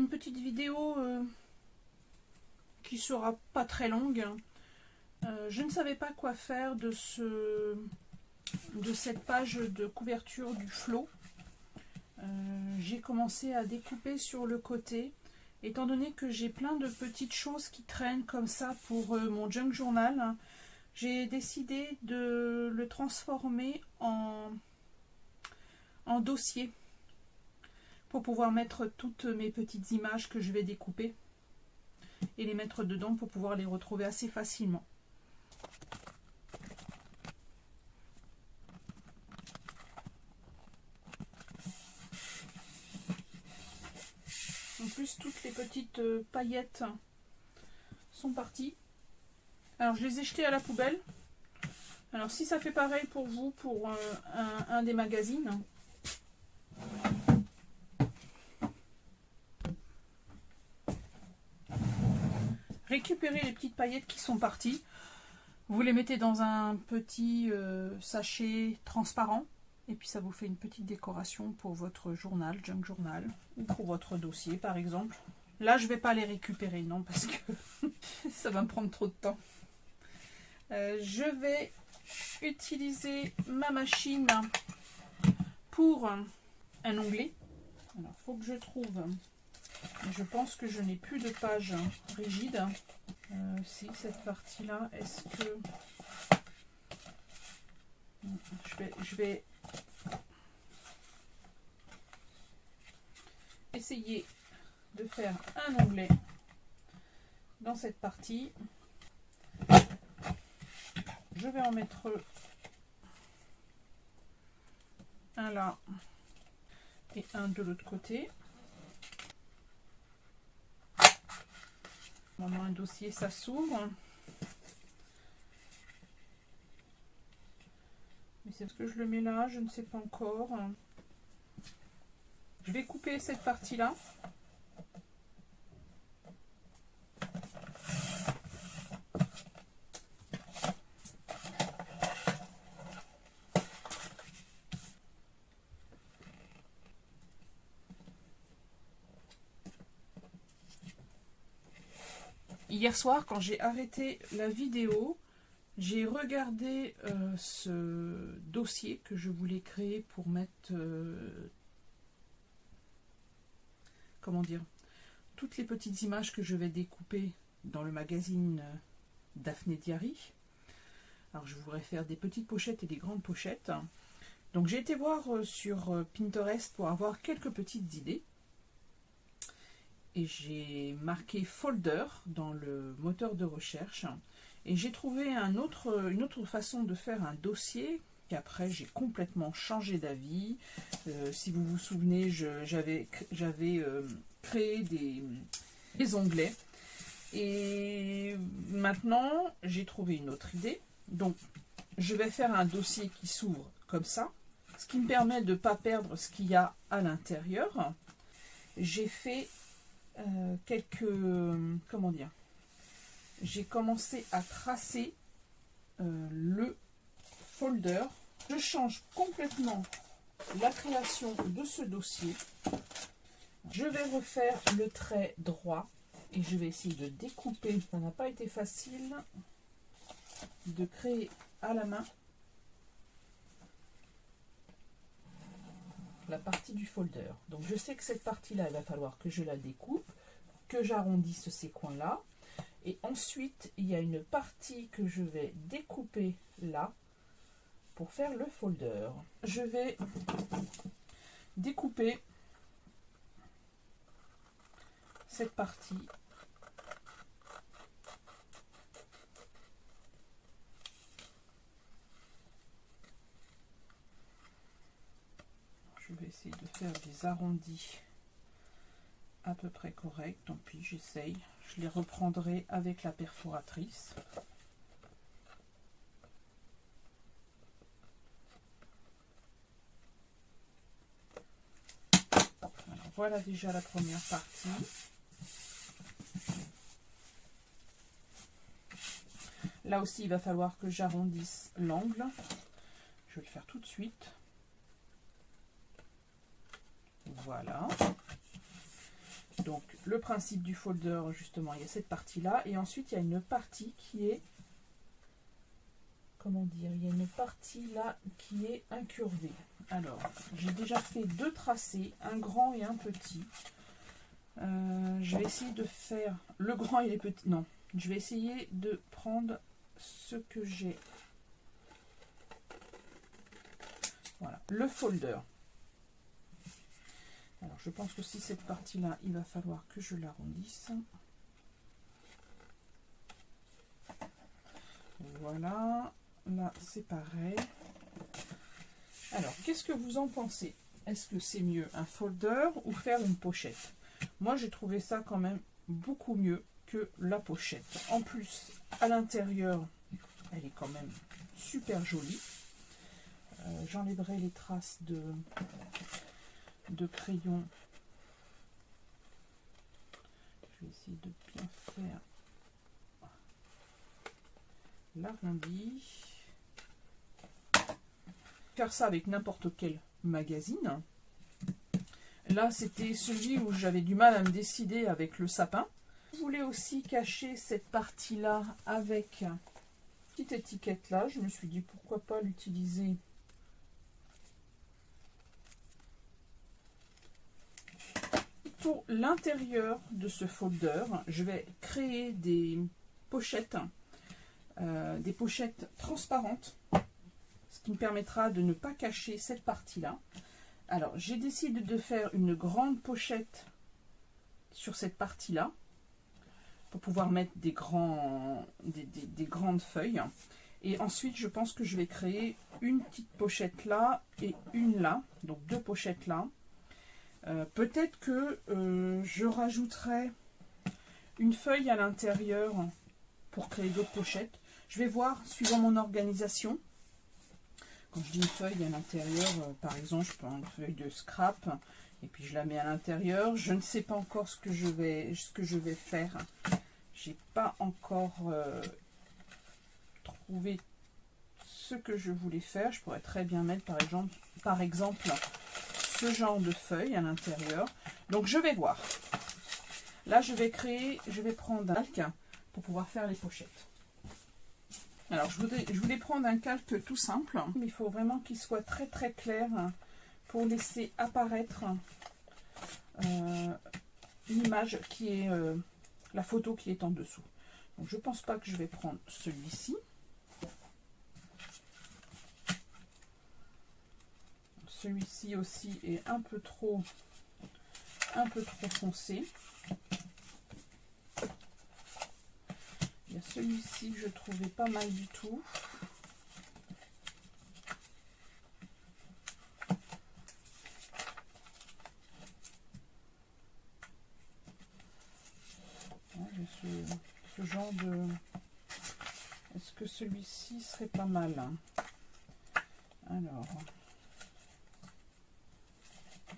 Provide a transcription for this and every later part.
petite vidéo qui sera pas très longue. Je ne savais pas quoi faire de cette page de couverture du flot. J'ai commencé à découper sur le côté, étant donné que j'ai plein de petites choses qui traînent comme ça pour mon junk journal. J'ai décidé de le transformer en dossier pour pouvoir mettre toutes mes petites images que je vais découper et les mettre dedans pour pouvoir les retrouver assez facilement. En plus, toutes les petites paillettes sont parties. Alors, je les ai jetées à la poubelle. Alors, si ça fait pareil pour vous, pour un des magazines, récupérez les petites paillettes qui sont parties. Vous les mettez dans un petit sachet transparent. Et puis ça vous fait une petite décoration pour votre journal, junk journal, ou pour votre dossier par exemple. Là je ne vais pas les récupérer, non, parce que ça va me prendre trop de temps. Je vais utiliser ma machine pour un onglet. Alors il faut que je trouve, je pense que je n'ai plus de page rigide. Si cette partie là, est-ce que... Je vais essayer de faire un onglet dans cette partie. Je vais en mettre un là et un de l'autre côté. Normalement un dossier ça s'ouvre. Mais c'est parce que je le mets là, je ne sais pas encore. Je vais couper cette partie-là. Hier soir, quand j'ai arrêté la vidéo, j'ai regardé ce dossier que je voulais créer pour mettre, comment dire, toutes les petites images que je vais découper dans le magazine Daphné Diary. Alors je voudrais faire des petites pochettes et des grandes pochettes. Donc j'ai été voir sur Pinterest pour avoir quelques petites idées. Et j'ai marqué folder dans le moteur de recherche. Et j'ai trouvé une autre façon de faire un dossier. Et après, j'ai complètement changé d'avis. Si vous vous souvenez, j'avais créé des onglets. Et maintenant, j'ai trouvé une autre idée. Donc, je vais faire un dossier qui s'ouvre comme ça. Ce qui me permet de ne pas perdre ce qu'il y a à l'intérieur. J'ai fait comment dire, j'ai commencé à tracer le folder. Je change complètement la création de ce dossier. Je vais refaire le trait droit et je vais essayer de découper. Ça n'a pas été facile de créer à la main la partie du folder. Donc je sais que cette partie-là, il va falloir que je la découpe, que j'arrondisse ces coins-là. Et ensuite, il y a une partie que je vais découper là pour faire le folder. Je vais découper cette partie. Je vais essayer de faire des arrondis à peu près corrects. Tant pis, j'essaye. Je les reprendrai avec la perforatrice. Alors, voilà déjà la première partie. Là aussi, il va falloir que j'arrondisse l'angle. Je vais le faire tout de suite. Voilà. Donc le principe du folder, justement, il y a cette partie-là. Et ensuite, il y a une partie qui est, comment dire, il y a une partie là qui est incurvée. Alors, j'ai déjà fait deux tracés, un grand et un petit. Je vais essayer de faire le grand et les petits. Non, je vais essayer de prendre ce que j'ai. Voilà, le folder. Alors, je pense que si cette partie-là, il va falloir que je l'arrondisse. Voilà, là, c'est pareil. Alors, qu'est-ce que vous en pensez? Est-ce que c'est mieux un folder ou faire une pochette? Moi, j'ai trouvé ça quand même beaucoup mieux que la pochette. En plus, à l'intérieur, elle est quand même super jolie. J'enlèverai les traces de crayon. Je vais essayer de bien faire l'arrondi. Faire ça avec n'importe quel magazine. Là, c'était celui où j'avais du mal à me décider avec le sapin. Je voulais aussi cacher cette partie-là avec une petite étiquette là. Je me suis dit pourquoi pas l'utiliser. Pour l'intérieur de ce folder, je vais créer des pochettes transparentes, ce qui me permettra de ne pas cacher cette partie-là. Alors, j'ai décidé de faire une grande pochette sur cette partie-là pour pouvoir mettre des grandes feuilles. Et ensuite, je pense que je vais créer une petite pochette là et une là, donc deux pochettes là. Peut-être que je rajouterai une feuille à l'intérieur pour créer d'autres pochettes. Je vais voir suivant mon organisation. Quand je dis une feuille à l'intérieur, par exemple, je prends une feuille de scrap et puis je la mets à l'intérieur. Je ne sais pas encore ce que je vais faire. J'ai pas encore trouvé ce que je voulais faire. Je pourrais très bien mettre par exemple ce genre de feuille à l'intérieur. Donc je vais voir. Là je vais prendre un calque pour pouvoir faire les pochettes. Alors je voulais prendre un calque tout simple, mais il faut vraiment qu'il soit très très clair pour laisser apparaître l'image qui est la photo qui est en dessous. Donc je pense pas que je vais prendre celui-ci. Celui-ci aussi est un peu trop foncé. Il y a celui-ci que je trouvais pas mal du tout. J'ai ce genre de... Est-ce que celui-ci serait pas mal? Alors...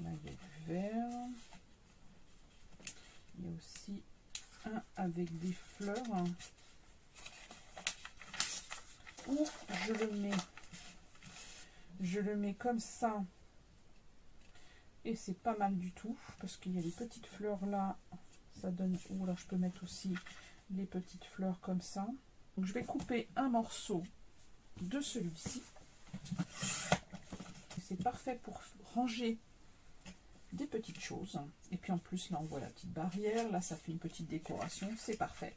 Là, il y a du vert. Il y a aussi un avec des fleurs. Ou je le mets comme ça. Et c'est pas mal du tout. Parce qu'il y a les petites fleurs là. Ça donne... Ou là, je peux mettre aussi les petites fleurs comme ça. Donc, je vais couper un morceau de celui-ci. C'est parfait pour ranger des petites choses. Et puis en plus là on voit la petite barrière, là ça fait une petite décoration, c'est parfait.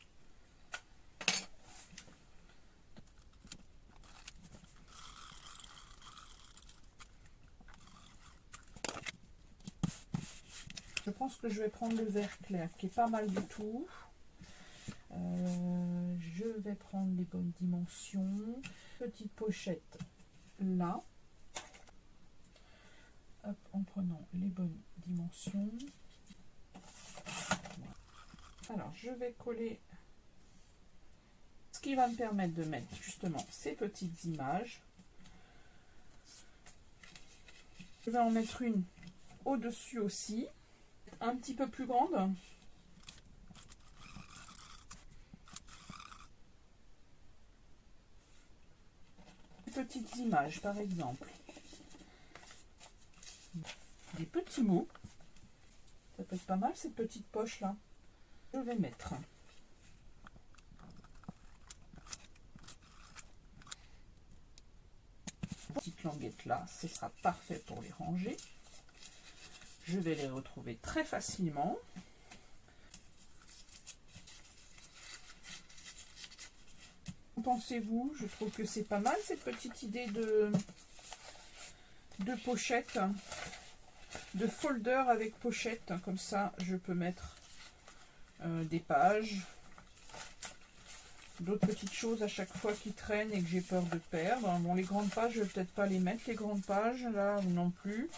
Je pense que je vais prendre le vert clair qui est pas mal du tout. Je vais prendre les bonnes dimensions, petite pochette là. Hop, en prenant les bonnes dimensions. Alors, je vais coller ce qui va me permettre de mettre justement ces petites images. Je vais en mettre une au-dessus aussi, un petit peu plus grande. Petites images, par exemple. Des petits mots. Ça peut être pas mal cette petite poche là. Je vais mettre petite languette là, ce sera parfait pour les ranger. Je vais les retrouver très facilement. Qu'en pensez-vous? Je trouve que c'est pas mal cette petite idée de pochette, de folder avec pochette. Comme ça, je peux mettre des pages, d'autres petites choses à chaque fois qui traînent et que j'ai peur de perdre. Bon, les grandes pages, je vais peut-être pas les mettre, les grandes pages, là non plus.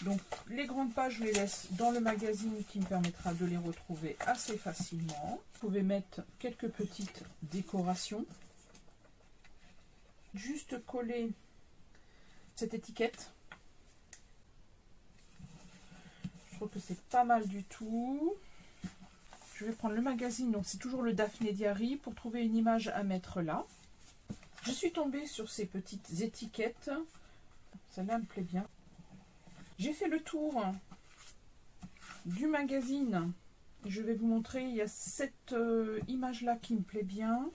Donc, les grandes pages, je les laisse dans le magazine qui me permettra de les retrouver assez facilement. Vous pouvez mettre quelques petites décorations. Juste coller cette étiquette. Je trouve que c'est pas mal du tout. Je vais prendre le magazine, donc c'est toujours le Daphné Diary, pour trouver une image à mettre là. Je suis tombée sur ces petites étiquettes. Celle-là me plaît bien. J'ai fait le tour du magazine. Je vais vous montrer, il y a cette image-là qui me plaît bien.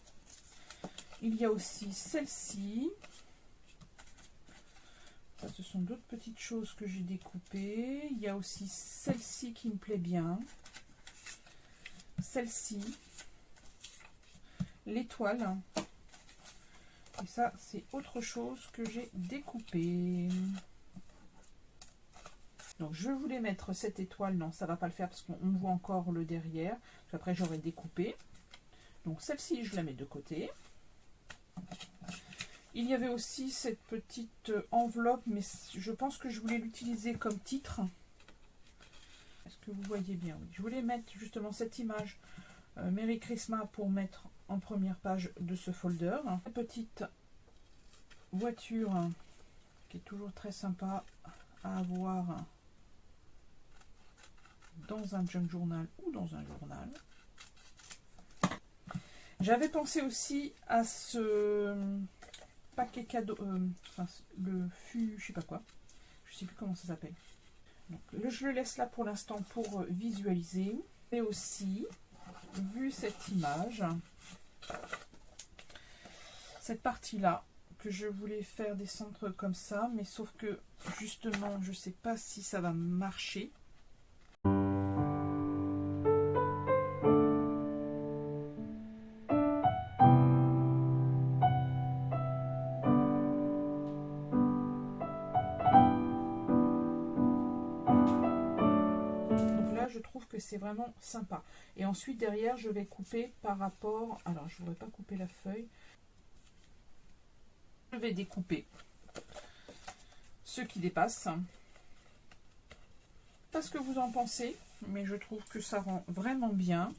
Il y a aussi celle-ci. Ça, ce sont d'autres petites choses que j'ai découpées. Il y a aussi celle-ci qui me plaît bien. Celle-ci, l'étoile, et ça c'est autre chose que j'ai découpé. Donc je voulais mettre cette étoile, non ça va pas le faire parce qu'on voit encore le derrière, après j'aurais découpé. Donc celle-ci je la mets de côté. Il y avait aussi cette petite enveloppe, mais je pense que je voulais l'utiliser comme titre. Est-ce que vous voyez bien? Oui. Je voulais mettre justement cette image Merry Christmas pour mettre en première page de ce folder. Une petite voiture qui est toujours très sympa à avoir dans un junk journal ou dans un journal. J'avais pensé aussi à ce paquet cadeau, enfin, le fût, je sais pas quoi, je sais plus comment ça s'appelle. Donc, je le laisse là pour l'instant pour visualiser. Et aussi, vu cette image, cette partie-là, que je voulais faire descendre comme ça, mais sauf que justement, je ne sais pas si ça va marcher. Je trouve que c'est vraiment sympa. Et ensuite derrière je vais couper par rapport, alors je voudrais pas couper la feuille, je vais découper ce qui dépasse. Pas ce que vous en pensez, mais je trouve que ça rend vraiment bien.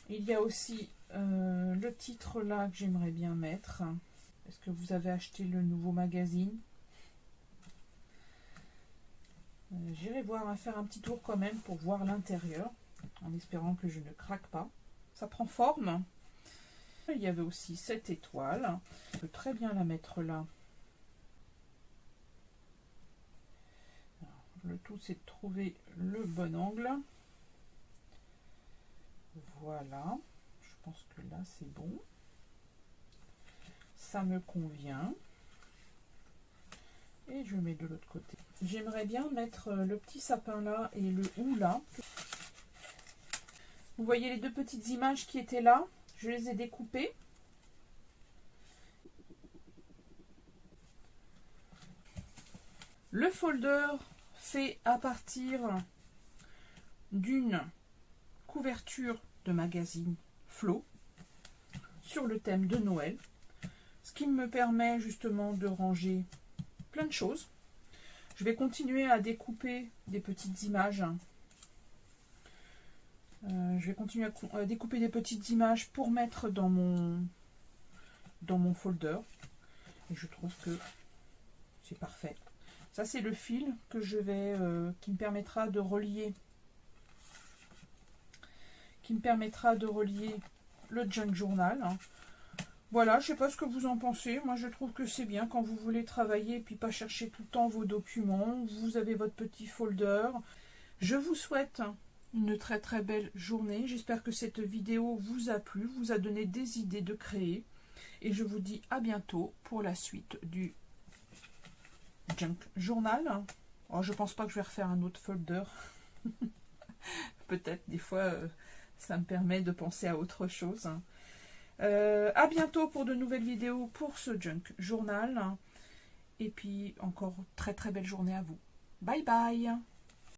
Il y a aussi le titre là que j'aimerais bien mettre. Est-ce que vous avez acheté le nouveau magazine? J'irai voir, faire un petit tour quand même pour voir l'intérieur, en espérant que je ne craque pas. Ça prend forme. Il y avait aussi cette étoile. Je peux très bien la mettre là. Alors, le tout, c'est de trouver le bon angle. Voilà. Je pense que là, c'est bon. Ça me convient. Et je mets de l'autre côté. J'aimerais bien mettre le petit sapin là et le hou là. Vous voyez les deux petites images qui étaient là, je les ai découpées. Le folder fait à partir d'une couverture de magazine Flo sur le thème de Noël, ce qui me permet justement de ranger plein de choses. Je vais continuer à découper des petites images. Je vais continuer à découper des petites images pour mettre dans mon folder. Et je trouve que c'est parfait. Ça, c'est le fil que je vais, qui me permettra de relier le junk journal. Voilà, je ne sais pas ce que vous en pensez. Moi, je trouve que c'est bien quand vous voulez travailler et puis pas chercher tout le temps vos documents. Vous avez votre petit folder. Je vous souhaite une très très belle journée. J'espère que cette vidéo vous a plu, vous a donné des idées de créer. Et je vous dis à bientôt pour la suite du Junk Journal. Oh, je pense pas que je vais refaire un autre folder. Peut-être des fois ça me permet de penser à autre chose. À bientôt pour de nouvelles vidéos pour ce Junk Journal. Et puis encore très très belle journée à vous. Bye bye.